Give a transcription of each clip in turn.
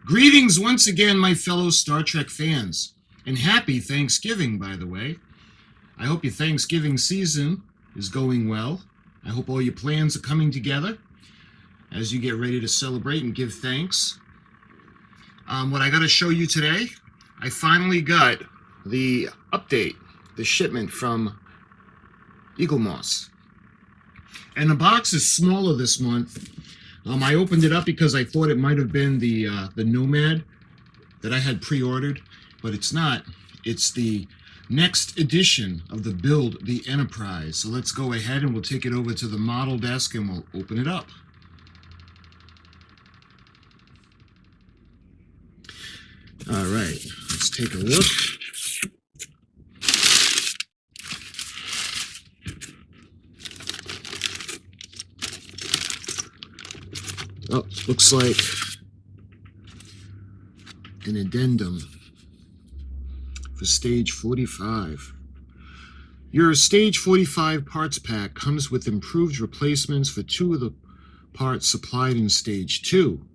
Greetings once again, my fellow Star Trek fans, and happy Thanksgiving, by the way. I hope your Thanksgiving season is going well. I hope all your plans are coming together as you get ready to celebrate and give thanks. What I got to show you today, I finally got the update, the shipment from Eaglemoss. And the box is smaller this month. I opened it up because I thought it might have been the Nomad that I had pre-ordered, but it's not. It's the next edition of the build, the Enterprise. So let's go ahead and we'll take it over to the model desk and we'll open it up. All right, let's take a look. Oh, looks like an addendum for Stage 45. Your Stage 45 parts pack comes with improved replacements for 2 of the parts supplied in Stage 2.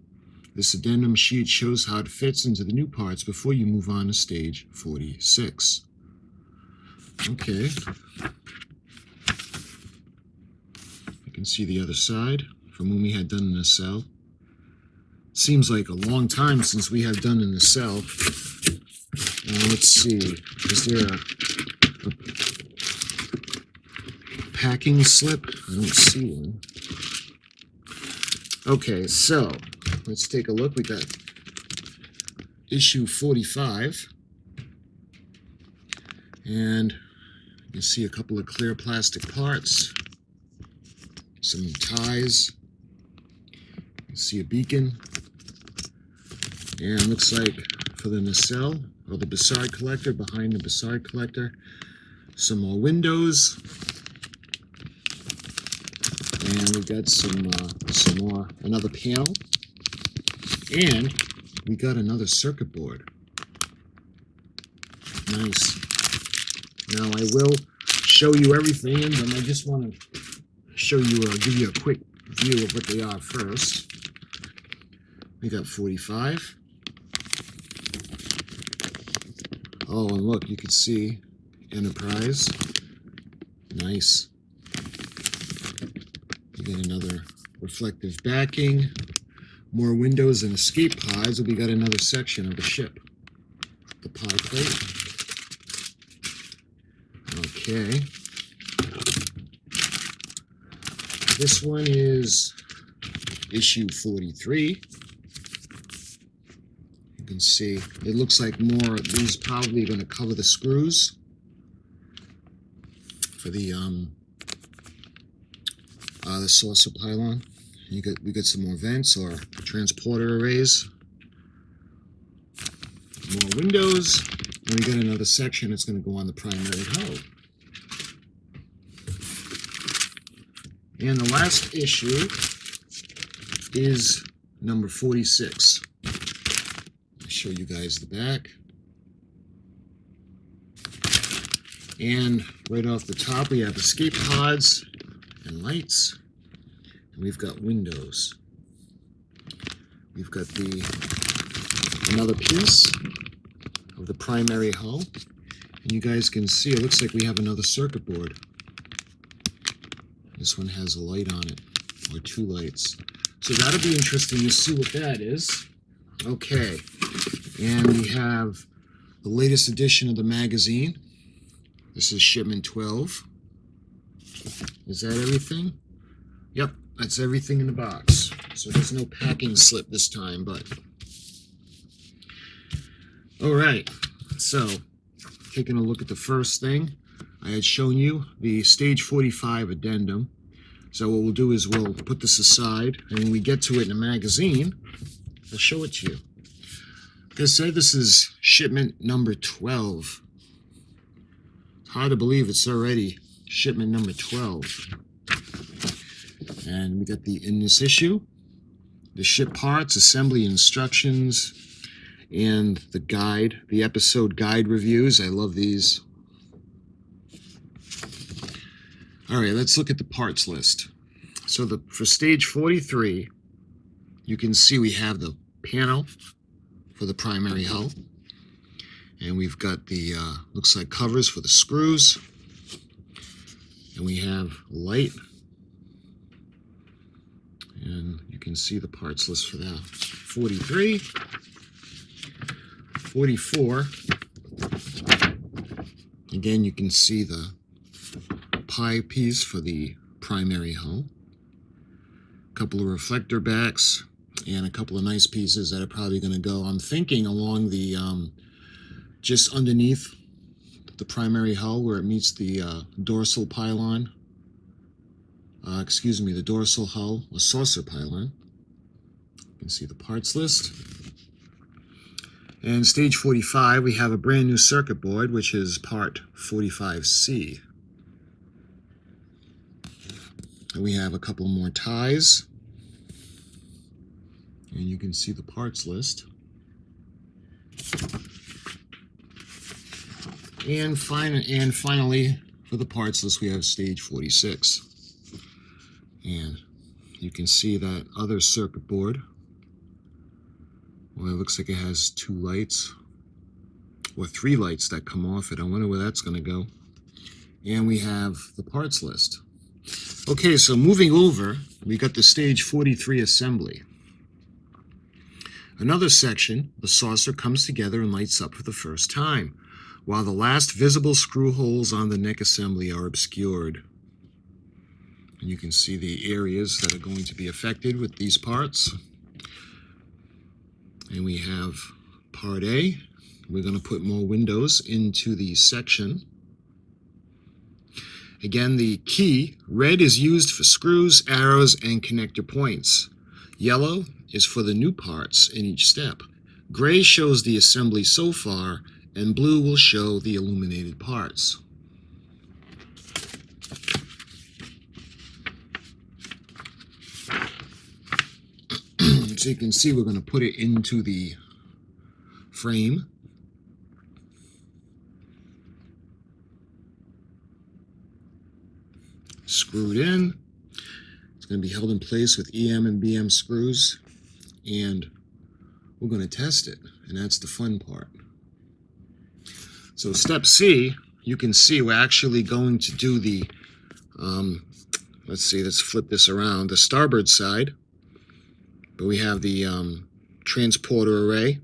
This addendum sheet shows how it fits into the new parts before you move on to Stage 46. Okay. You can see the other side from when we had done in the cell. Seems like a long time since we have done in the cell. Let's see, is there a packing slip? I don't see one. Okay, so let's take a look. We got issue 45. And you can see a couple of clear plastic parts. Some ties. You can see a beacon. And looks like for the nacelle, or the Bassard collector, behind the Bassard collector, some more windows. And we've got some more, another panel. And we got another circuit board. Nice. Now I will show you everything in them. I just want to show you, give you a quick view of what they are first. We got 45. Oh, and look, you can see Enterprise. Nice. We got another reflective backing, more windows and escape pods, and we got another section of the ship. The pod plate. Okay. This one is issue 43. You can see it looks like more. These probably going to cover the screws for the saucer pylon. We got some more vents or transporter arrays. More windows, and we got another section that's going to go on the primary hull. And the last issue is number 46. I'll show you guys the back. And right off the top, we have escape pods and lights. And we've got windows. We've got another piece of the primary hull. And you guys can see, it looks like we have another circuit board. This one has a light on it, or 2 lights. So that'll be interesting to see what that is. Okay, and we have the latest edition of the magazine. This is shipment 12. Is that everything? Yep, that's everything in the box. So there's no packing slip this time, but... All right, so taking a look at the first thing. I had shown you the Stage 45 addendum. So what we'll do is we'll put this aside, and when we get to it in the magazine, I'll show it to you. Like I said, this is shipment number 12. It's hard to believe it's already shipment number 12. And we got in this issue, the ship parts, assembly instructions, and the guide, the episode guide reviews. I love these. All right, let's look at the parts list. So for Stage 43, you can see we have the panel for the primary hull. And we've got the, looks like covers for the screws. And we have light. And you can see the parts list for that. 43, 44. Again, you can see the pie piece for the primary hull. A couple of reflector backs and a couple of nice pieces that are probably going to go, I'm thinking, along the, just underneath the primary hull where it meets the dorsal pylon. The dorsal hull, a saucer pylon. You can see the parts list. And stage 45, we have a brand new circuit board, which is part 45C. And we have a couple more ties. And you can see the parts list. And finally, for the parts list, we have stage 46. And you can see that other circuit board. Well, it looks like it has 2 lights, or 3 lights that come off it. I wonder where that's going to go. And we have the parts list. Okay, so moving over, we got the stage 43 assembly. Another section, the saucer comes together and lights up for the first time, while the last visible screw holes on the neck assembly are obscured. And you can see the areas that are going to be affected with these parts. And we have part A. We're going to put more windows into the section. Again, the key, red is used for screws, arrows, and connector points. Yellow is for the new parts in each step. Gray shows the assembly so far, and blue will show the illuminated parts. So you can see we're going to put it into the frame. Screwed in. It's going to be held in place with EM and BM screws, and we're going to test it, and that's the fun part. So step C, you can see we're actually going to do the, let's flip this around, the starboard side. But we have the transporter array.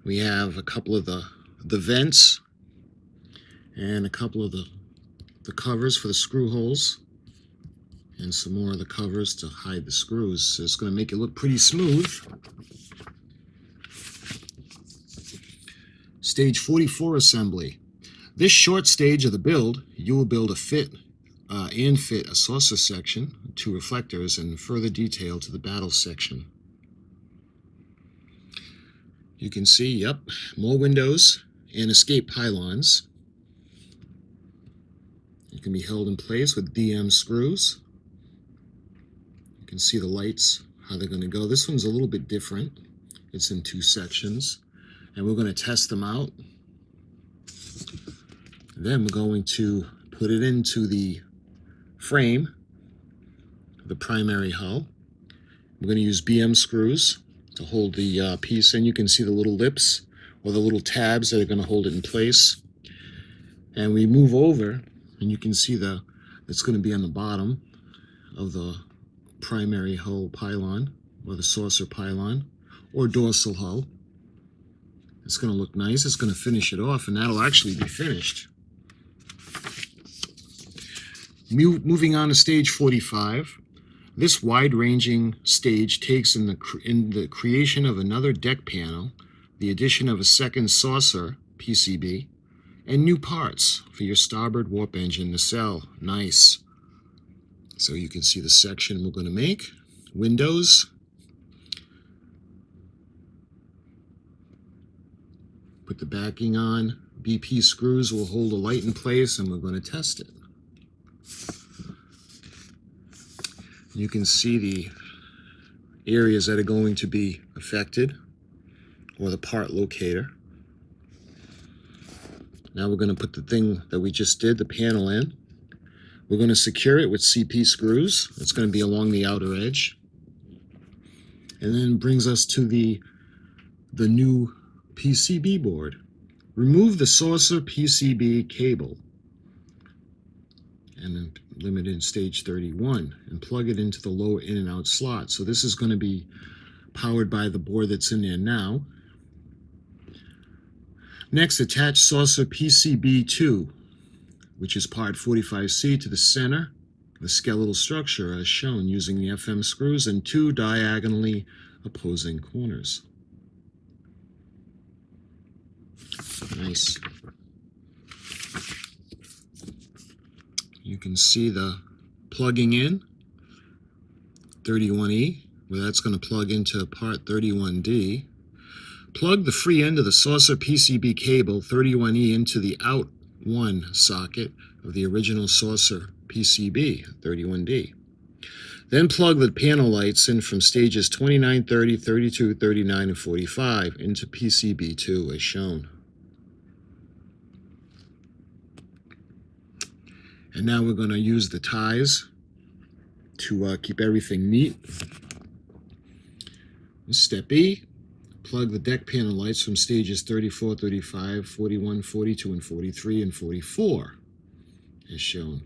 We have a couple of the vents and a couple of the covers for the screw holes, and some more of the covers to hide the screws. So it's going to make it look pretty smooth. Stage 44 assembly. This short stage of the build, you will build a fit a saucer section, 2 reflectors, and further detail to the battle section. You can see, yep, more windows and escape pylons. It can be held in place with DM screws. You can see the lights, how they're going to go. This one's a little bit different. It's in 2 sections, and we're going to test them out. Then we're going to put it into the frame, the primary hull. We're going to use BM screws to hold the piece in. You can see the little lips or the little tabs that are going to hold it in place. And we move over, and you can see it's going to be on the bottom of the primary hull pylon, or the saucer pylon, or dorsal hull. It's going to look nice. It's going to finish it off, and that'll actually be finished. Moving on to stage 45, this wide-ranging stage takes in the creation of another deck panel, the addition of a second saucer PCB, and new parts for your starboard warp engine nacelle. Nice. So you can see the section we're going to make. Windows. Put the backing on. BP screws will hold the light in place, and we're going to test it. You can see the areas that are going to be affected, or the part locator. Now we're going to put the thing that we just did, the panel, in. We're going to secure it with CP screws. It's going to be along the outer edge. And then brings us to the the new PCB board. Remove the saucer PCB cable and then limited stage 31 and plug it into the lower in and out slot. So this is going to be powered by the board that's in there now. Next, attach saucer PCB2, which is part 45C, to the center of the skeletal structure as shown using the FM screws and 2 diagonally opposing corners. Nice. You can see the plugging in 31E, where that's going to plug into part 31D. Plug the free end of the saucer PCB cable 31E into the out 1 socket of the original saucer PCB 31D. Then plug the panel lights in from stages 29, 30, 32, 39, and 45 into PCB2 as shown. And now we're going to use the ties to keep everything neat. Step E, plug the deck panel lights from stages 34, 35, 41, 42, and 43, and 44 as shown.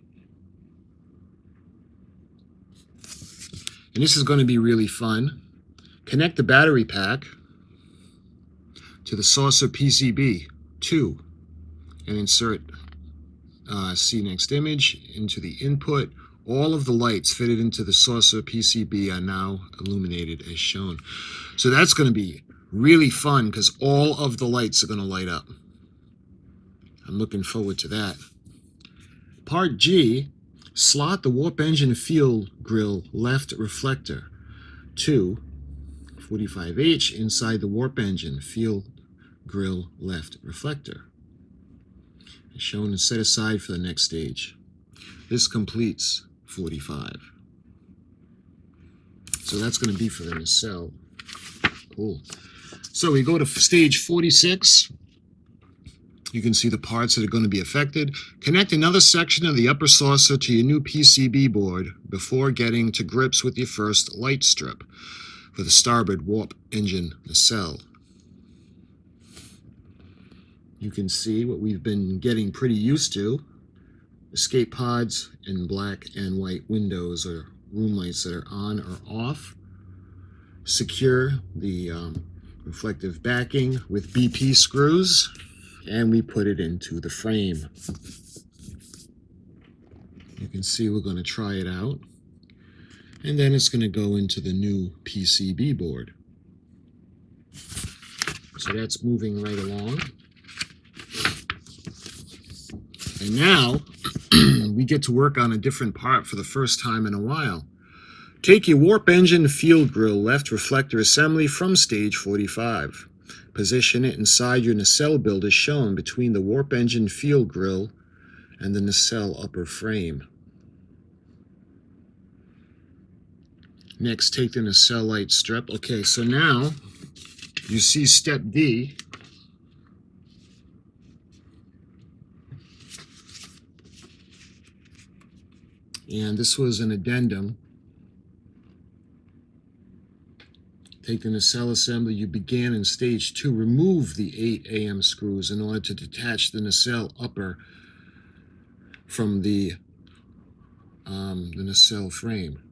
And this is going to be really fun. Connect the battery pack to the saucer PCB 2 and insert see next image into the input. All of the lights fitted into the saucer PCB are now illuminated as shown. So that's going to be really fun because all of the lights are going to light up. I'm looking forward to that. Part G, slot the warp engine field grille left reflector 2 45H inside the warp engine field grille left reflector, shown and set aside for the next stage. This completes 45. So that's going to be for the nacelle. Cool. So we go to stage 46. You can see the parts that are going to be affected. Connect another section of the upper saucer to your new PCB board before getting to grips with your first light strip for the starboard warp engine nacelle. You can see what we've been getting pretty used to. Escape pods and black and white windows or room lights that are on or off. Secure the reflective backing with BP screws, and we put it into the frame. You can see we're going to try it out. And then it's going to go into the new PCB board. So that's moving right along. And now we get to work on a different part for the first time in a while. Take your warp engine field grille left reflector assembly from stage 45. Position it inside your nacelle build as shown between the warp engine field grille and the nacelle upper frame. Next, take the nacelle light strip. Okay, so now you see step D. And this was an addendum. Take the nacelle assembly you began in stage 2. Remove the 8 AM screws in order to detach the nacelle upper from the nacelle frame.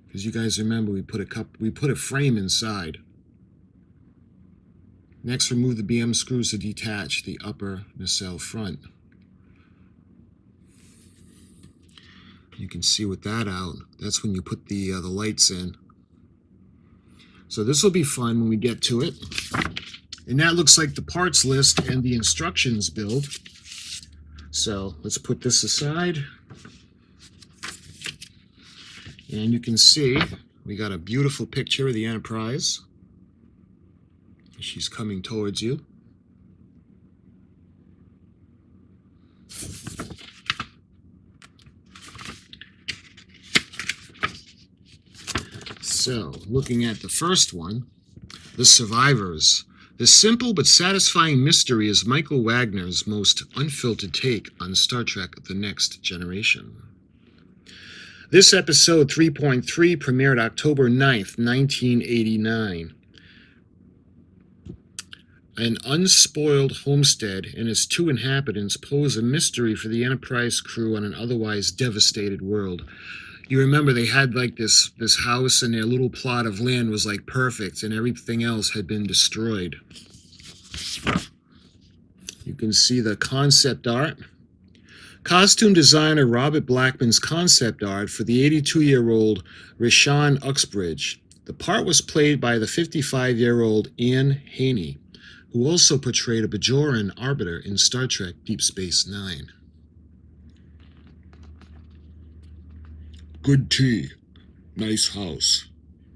Because you guys remember we put a frame inside. Next, remove the BM screws to detach the upper nacelle front. You can see with that out, that's when you put the lights in. So this will be fun when we get to it. And that looks like the parts list and the instructions build. So let's put this aside. And you can see we got a beautiful picture of the Enterprise. She's coming towards you. So, looking at the first one, The Survivors. The simple but satisfying mystery is Michael Wagner's most unfiltered take on Star Trek: The Next Generation. This episode 3.3 premiered October 9th, 1989. An unspoiled homestead and its 2 inhabitants pose a mystery for the Enterprise crew on an otherwise devastated world. You remember they had like this house, and their little plot of land was like perfect, and everything else had been destroyed. You can see the concept art. Costume designer Robert Blackman's concept art for the 82-year-old Rashawn Uxbridge. The part was played by the 55-year-old Anne Haney, who also portrayed a Bajoran arbiter in Star Trek Deep Space Nine. Good tea. Nice house.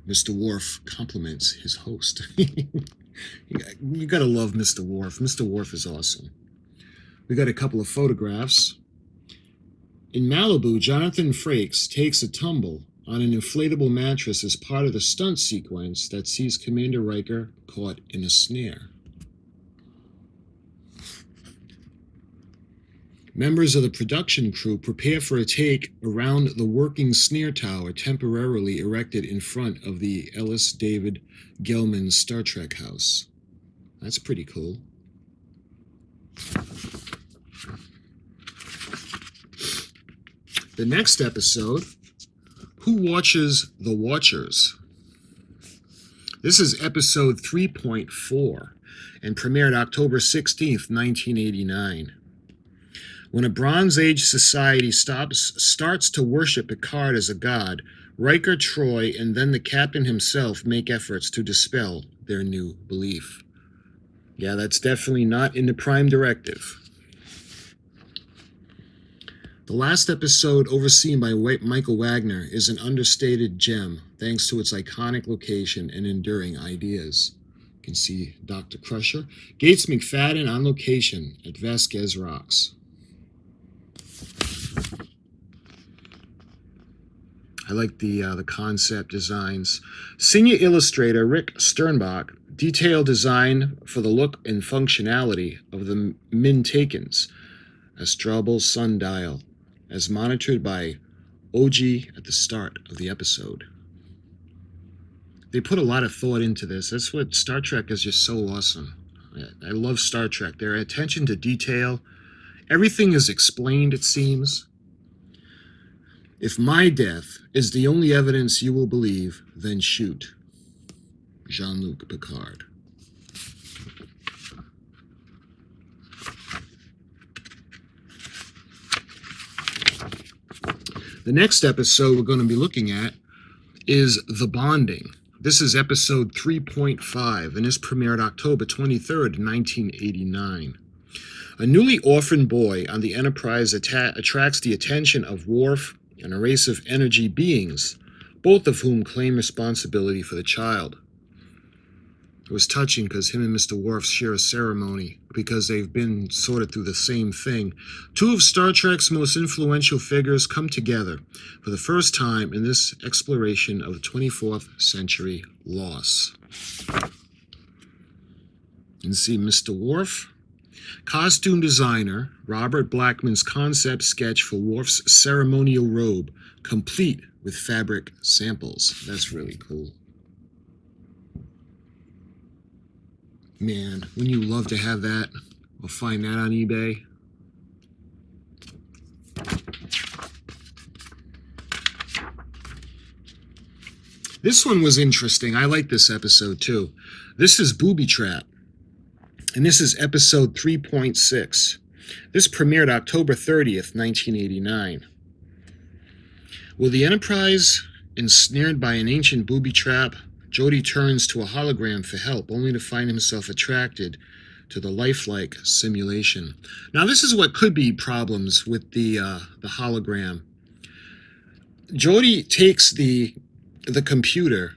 Mr. Worf compliments his host. You gotta love Mr. Worf. Mr. Worf is awesome. We got a couple of photographs. In Malibu, Jonathan Frakes takes a tumble on an inflatable mattress as part of the stunt sequence that sees Commander Riker caught in a snare. Members of the production crew prepare for a take around the working snare tower temporarily erected in front of the Ellis David Gelman Star Trek house. That's pretty cool. The next episode, Who Watches the Watchers? This is episode 3.4 and premiered October 16th, 1989. When a Bronze Age society starts to worship Picard as a god, Riker, Troy, and then the captain himself make efforts to dispel their new belief. Yeah, that's definitely not in the Prime Directive. The last episode, overseen by Michael Wagner, is an understated gem thanks to its iconic location and enduring ideas. You can see Dr. Crusher, Gates McFadden on location at Vasquez Rocks. I like the concept designs. Senior illustrator Rick Sternbach detailed design for the look and functionality of the Mintakens, a Strobel sundial, as monitored by OG at the start of the episode. They put a lot of thought into this. That's what Star Trek is just so awesome. I love Star Trek. Their attention to detail. Everything is explained, it seems. If my death is the only evidence you will believe, then shoot. Jean-Luc Picard. The next episode we're going to be looking at is The Bonding. This is episode 3.5, and this premiered October 23rd, 1989. A newly orphaned boy on the Enterprise attracts the attention of Worf and a race of energy beings, both of whom claim responsibility for the child. It was touching because him and Mr. Worf share a ceremony because they've been sort of through the same thing. 2 of Star Trek's most influential figures come together for the first time in this exploration of the 24th century loss. You can see Mr. Worf. Costume designer Robert Blackman's concept sketch for Worf's ceremonial robe, complete with fabric samples. That's really cool. Man, wouldn't you love to have that? Or find that on eBay? This one was interesting. I like this episode too. This is Booby Trap. And this is episode 3.6. This premiered October 30th, 1989. With the Enterprise ensnared by an ancient booby trap, Geordi turns to a hologram for help, only to find himself attracted to the lifelike simulation. Now, this is what could be problems with the hologram. Geordi takes the computer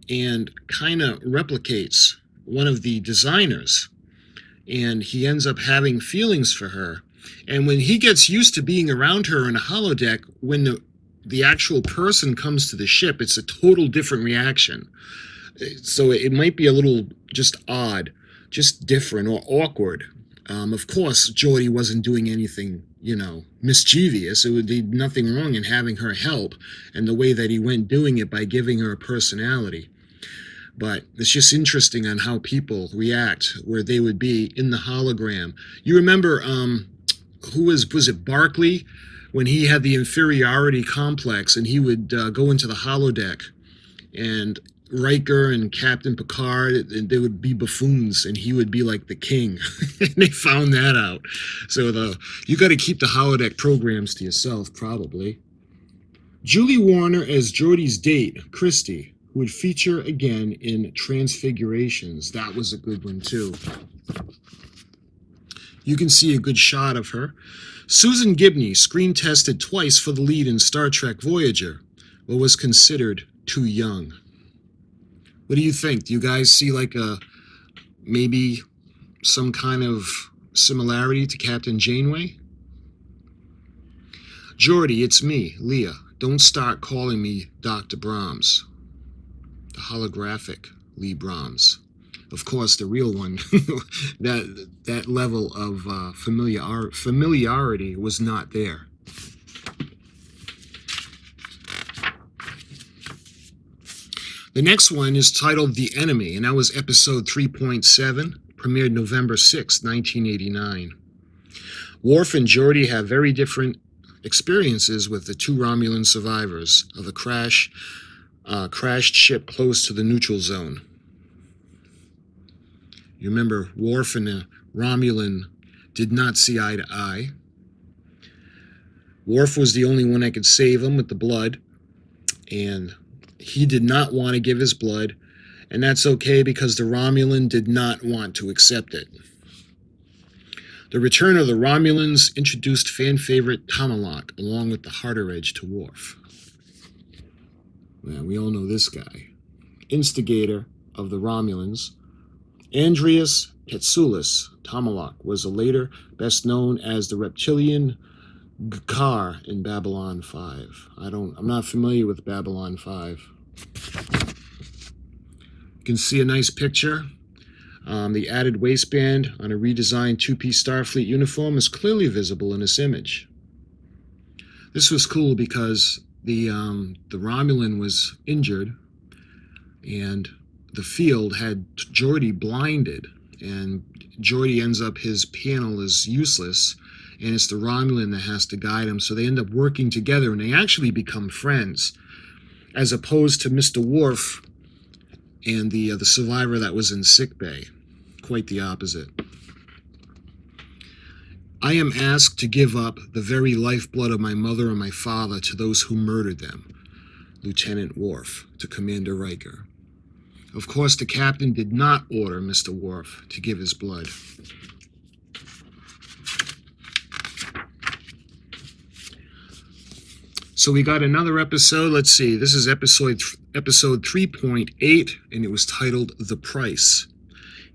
and kind of replicates one of the designers, and he ends up having feelings for her. And when he gets used to being around her in a holodeck, when the actual person comes to the ship, it's a total different reaction. So it might be a little just odd, just different or awkward. Of course, Geordi wasn't doing anything, mischievous. It would be nothing wrong in having her help, and the way that he went doing it by giving her a personality. But it's just interesting on how people react where they would be in the hologram. You remember, who was it Barkley, when he had the inferiority complex and he would go into the holodeck, and Riker and Captain Picard, they would be buffoons and he would be like the king. And they found that out. So you got to keep the holodeck programs to yourself, probably. Julie Warner as Geordi's date, Christy, who would feature again in Transfigurations. That was a good one too. You can see a good shot of her. Susan Gibney, screen tested twice for the lead in Star Trek Voyager, but was considered too young. What do you think? Do you guys see like maybe some kind of similarity to Captain Janeway? Geordi, it's me, Leah. Don't start calling me Dr. Brahms. The holographic Lee Brahms. Of course, the real one. that level of familiarity was not there. The next one is titled The Enemy, and that was episode 3.7, premiered November 6, 1989. Worf and Geordi have very different experiences with the two Romulan survivors of a crashed ship close to the neutral zone. You remember, Worf and the Romulan did not see eye to eye. Worf was the only one that could save him with the blood, and he did not want to give his blood, and that's okay because the Romulan did not want to accept it. The return of the Romulans introduced fan favorite Tomalak along with the harder edge to Worf. Well, we all know this guy. Instigator of the Romulans, Andreas Petsulis Tomalak was later best known as the reptilian G'Kar in Babylon 5. I'm not familiar with Babylon 5. You can see a nice picture. The added waistband on a redesigned two-piece Starfleet uniform is clearly visible in this image. This was cool because the Romulan was injured, and the field had Geordi blinded, and Geordi ends up, his panel is useless, and it's the Romulan that has to guide him. So they end up working together, and they actually become friends, as opposed to Mr. Worf and the survivor that was in sickbay. Quite the opposite. I am asked to give up the very lifeblood of my mother and my father to those who murdered them. Lieutenant Worf to Commander Riker. Of course, the captain did not order Mr. Worf to give his blood. So we got another episode. Let's see. This is episode 3.8, and it was titled The Price.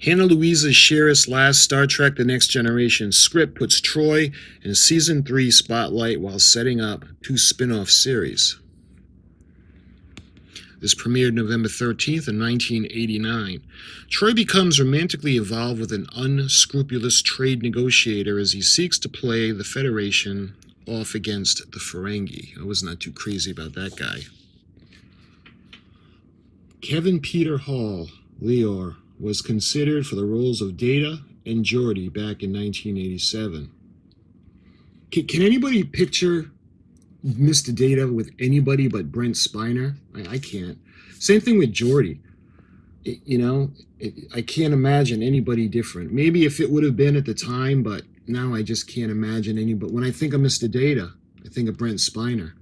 Hannah Louisa Shearer's last Star Trek The Next Generation script puts Troy in Season 3 spotlight while setting up 2 spin-off series. This premiered November 13th in 1989. Troy becomes romantically involved with an unscrupulous trade negotiator as he seeks to play the Federation off against the Ferengi. I was not too crazy about that guy. Kevin Peter Hall, Leor, was considered for the roles of Data and Geordi back in 1987. Can anybody picture Mr. Data with anybody but Brent Spiner? I can't. Same thing with Geordi. I can't imagine anybody different. Maybe if it would have been at the time, but now I just can't imagine anybody. When I think of Mr. Data, I think of Brent Spiner.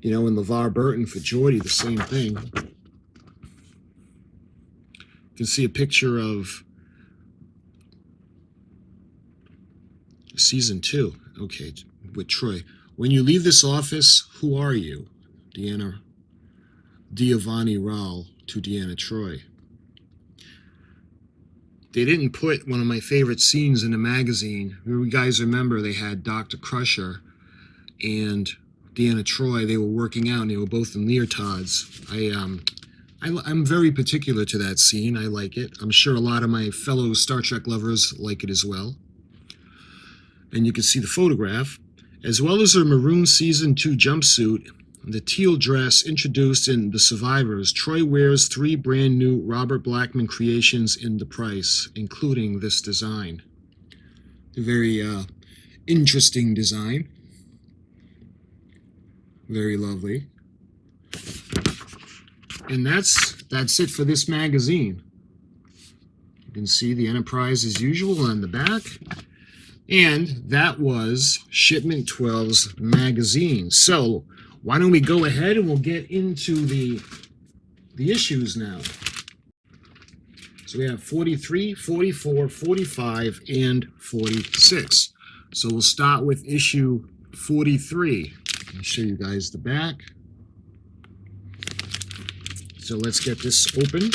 And LeVar Burton for Geordi, the same thing. You can see a picture of Season 2. Okay, with Troy. When you leave this office, who are you? Deanna Giovanni Rao to Deanna Troi. They didn't put one of my favorite scenes in the magazine. You guys remember they had Dr. Crusher and Deanna Troi. They were working out and they were both in leotards. I'm very particular to that scene. I like it. I'm sure a lot of my fellow Star Trek lovers like it as well. And you can see the photograph. As well as her maroon Season 2 jumpsuit, the teal dress introduced in The Survivors. Troy wears 3 brand new Robert Blackman creations in the price, including this design. A very interesting design. Very lovely. And that's it for this magazine. You can see the Enterprise as usual on the back. And that was Shipment 12's magazine. So why don't we go ahead and we'll get into the issues now. So we have 43, 44, 45, and 46. So we'll start with issue 43. I'll show you guys the back. So let's get this open.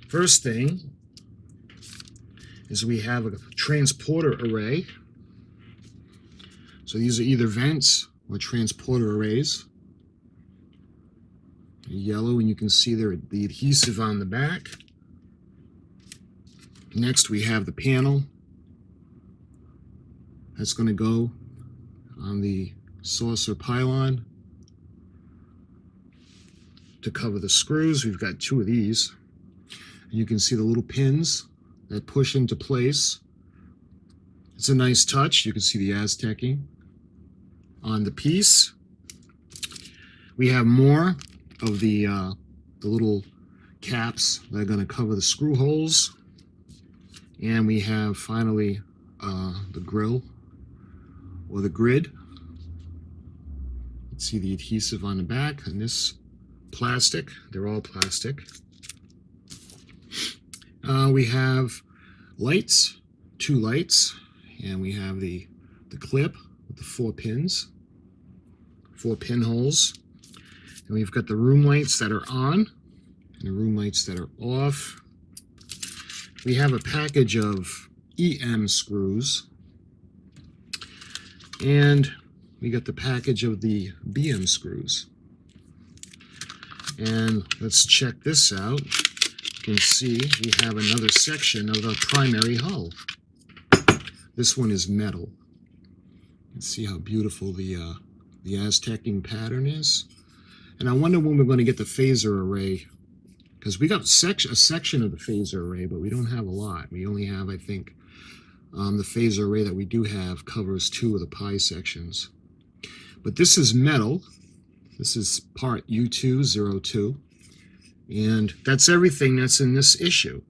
First thing is we have a transporter array. So these are either vents or transporter arrays. Yellow, and you can see the adhesive on the back. Next we have the panel that's going to go on the saucer pylon to cover the screws. We've got 2 of these. And you can see the little pins that push into place. It's a nice touch. You can see the Aztecing on the piece. We have more of the little caps that are going to cover the screw holes. And we have finally the grill or the grid. You can see the adhesive on the back, and this plastic. They're all plastic. We have lights, 2 lights, and we have the clip with the 4 pins, 4 pinholes. And we've got the room lights that are on and the room lights that are off. We have a package of EM screws, and we got the package of the BM screws. And let's check this out. You can see we have another section of the primary hull. This one is metal. You can see how beautiful the Aztecing pattern is. And I wonder when we're going to get the phaser array, because we got a section of the phaser array, but we don't have a lot. We only have, I think, the phaser array that we do have covers 2 of the pi sections. But this is metal. This is part U202. And that's everything that's in this issue.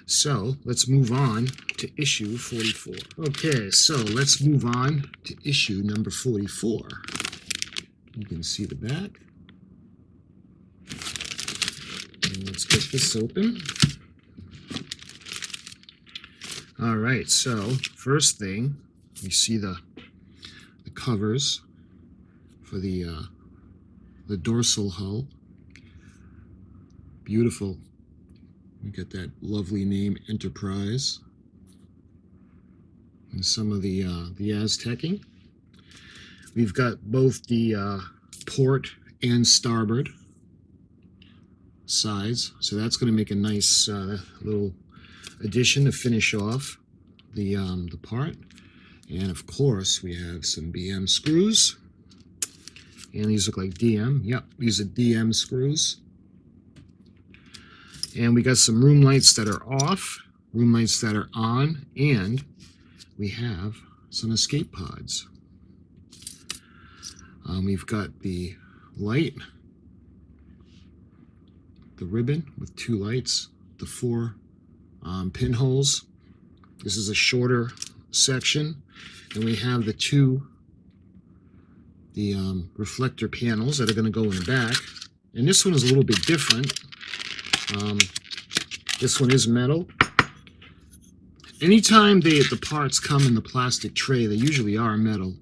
So let's move on to issue 44. Okay, so let's move on to issue number 44. You can see the back. And let's get this open. All right, so first thing, you see the covers for the dorsal hull. Beautiful. We got that lovely name, Enterprise. And some of the Aztecing. We've got both the port and starboard sides, so that's going to make a nice little addition to finish off the part. And of course, we have some BM screws. And these look like DM. Yep, these are DM screws. And we got some room lights that are off, room lights that are on, and we have some escape pods. We've got the light, the ribbon with 2 lights, the 4 pinholes. This is a shorter section. And we have the 2 reflector panels that are going to go in the back. And this one is a little bit different. This one is metal. Anytime the parts come in the plastic tray, they usually are metal.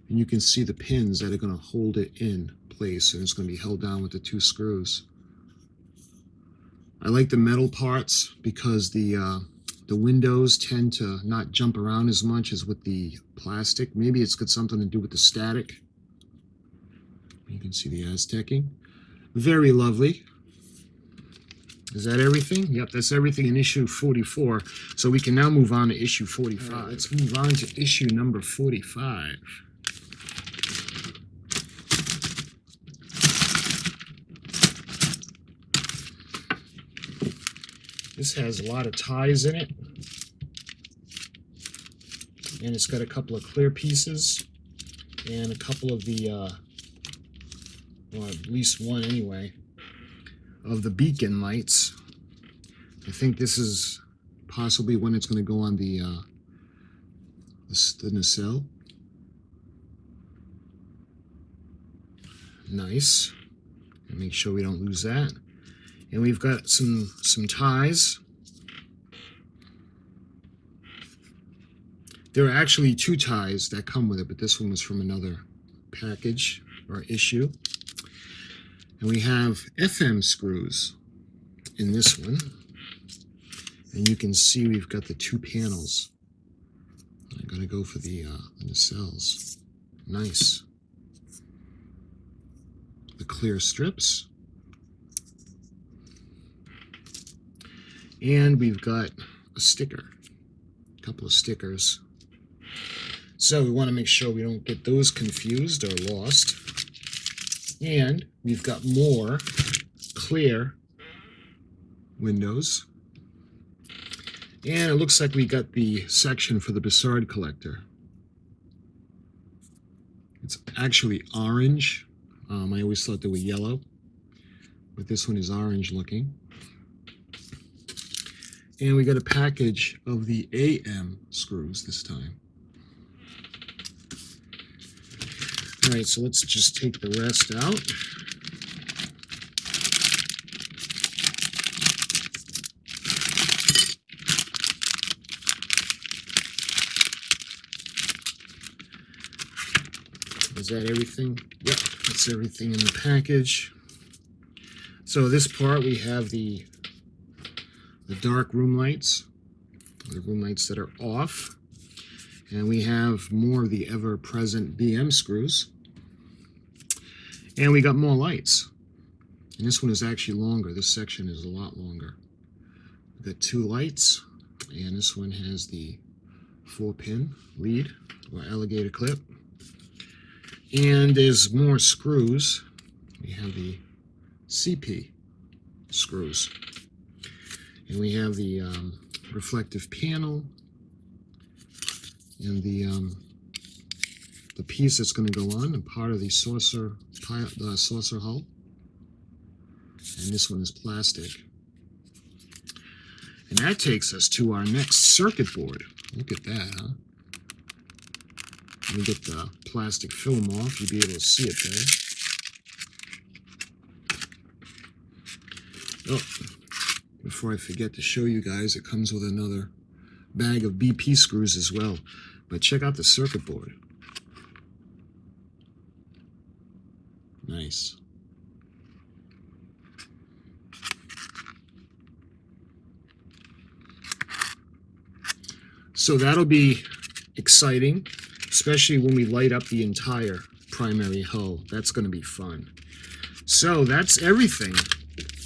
And you can see the pins that are going to hold it in place, and it's going to be held down with the 2 screws. I like the metal parts because the windows tend to not jump around as much as with the plastic. Maybe it's got something to do with the static. You can see the Aztecing. Very lovely. Is that everything? Yep, that's everything in issue 44. So we can now move on to issue 45. Right, let's move on to issue number 45. This has a lot of ties in it. And it's got a couple of clear pieces and a couple of the, well, at least one anyway, of the beacon lights. I think this is possibly when it's going to go on the nacelle. Nice. And make sure we don't lose that. And we've got some ties. There are actually 2 ties that come with it, but this one was from another package or issue. And we have FM screws in this one. And you can see we've got the 2 panels. I'm going to go for the nacelles. Nice. The clear strips. And we've got a sticker. A couple of stickers. So we want to make sure we don't get those confused or lost. And we've got more clear windows. And it looks like we got the section for the Bassard collector. It's actually orange. I always thought they were yellow, but this one is orange looking. And we got a package of the AM screws this time. All right, so let's just take the rest out. Is that everything? Yep, that's everything in the package. So this part we have the dark room lights, the room lights that are off. And we have more of the ever-present BM screws. And we got more lights. And this one is actually longer. This section is a lot longer. We've got 2 lights, and this one has the 4-pin lead or alligator clip. And there's more screws. We have the CP screws. And we have the reflective panel and the piece that's going to go on, and part of the saucer hull. And this one is plastic. And that takes us to our next circuit board. Look at that, huh? Let me get the plastic film off. You'll be able to see it there. Oh, before I forget to show you guys, it comes with another bag of BP screws as well. But check out the circuit board. Nice. So that'll be exciting, especially when we light up the entire primary hull. That's going to be fun. So that's everything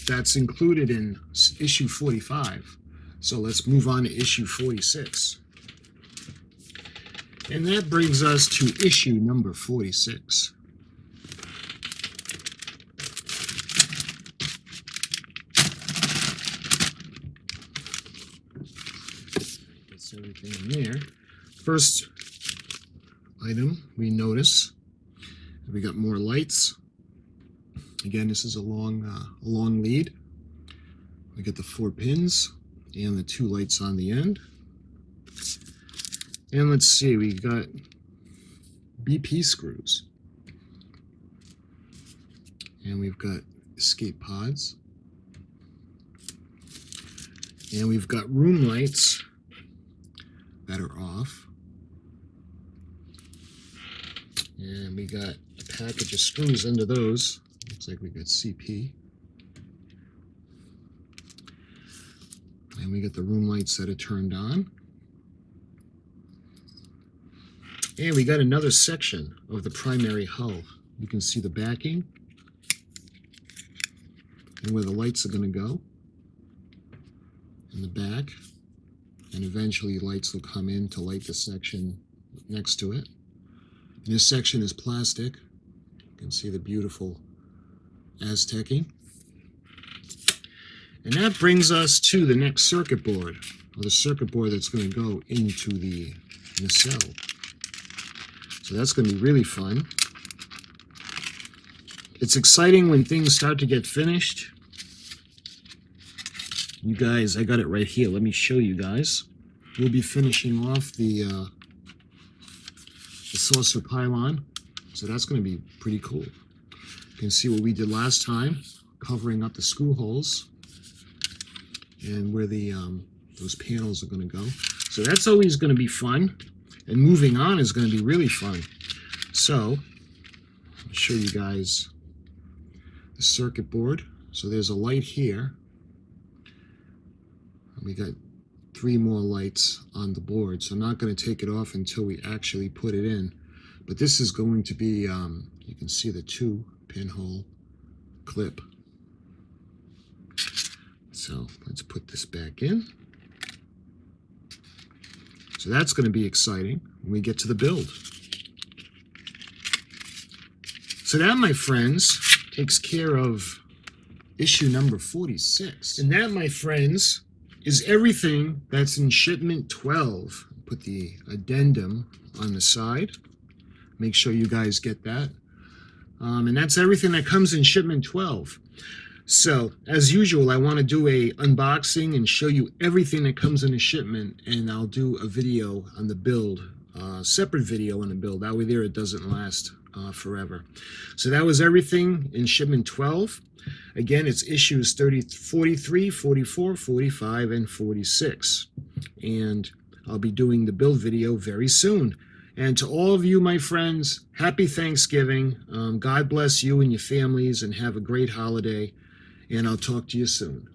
that's included in issue 45. So let's move on to issue 46. And that brings us to issue number 46. That's everything in there. First item we notice, we got more lights. Again, this is a long lead. We got the 4 pins and the 2 lights on the end. And let's see, we got BP screws. And we've got escape pods. And we've got room lights that are off. And we got a package of screws under those. Looks like we got CP. And we got the room lights that are turned on. And we got another section of the primary hull. You can see the backing and where the lights are going to go. in the back, and eventually lights will come in to light the section next to it. And this section is plastic. You can see the beautiful Aztecing. And that brings us to the next circuit board, or the circuit board that's going to go into the nacelle. So that's going to be really fun. It's exciting when things start to get finished. You guys, I got it right here. Let me show you guys. We'll be finishing off the saucer pylon. So that's going to be pretty cool. You can see what we did last time, covering up the screw holes and where the those panels are going to go. So that's always going to be fun. And moving on is going to be really fun. So I'll show you guys the circuit board. So there's a light here. We got 3 more lights on the board, so I'm not going to take it off until we actually put it in. But this is going to be, you can see the 2 pinhole clip. So let's put this back in. So that's going to be exciting when we get to the build. So that, my friends, takes care of issue number 46. And that, my friends, is everything that's in shipment 12. Put the addendum on the side. Make sure you guys get that. And that's everything that comes in shipment 12. So, as usual, I want to do a unboxing and show you everything that comes in a shipment, and I'll do a video on the build, separate video on the build. That way there it doesn't last forever. So that was everything in shipment 12. Again, it's issues 43, 44, 45, and 46. And I'll be doing the build video very soon. And to all of you, my friends, happy Thanksgiving. God bless you and your families, and have a great holiday. And I'll talk to you soon.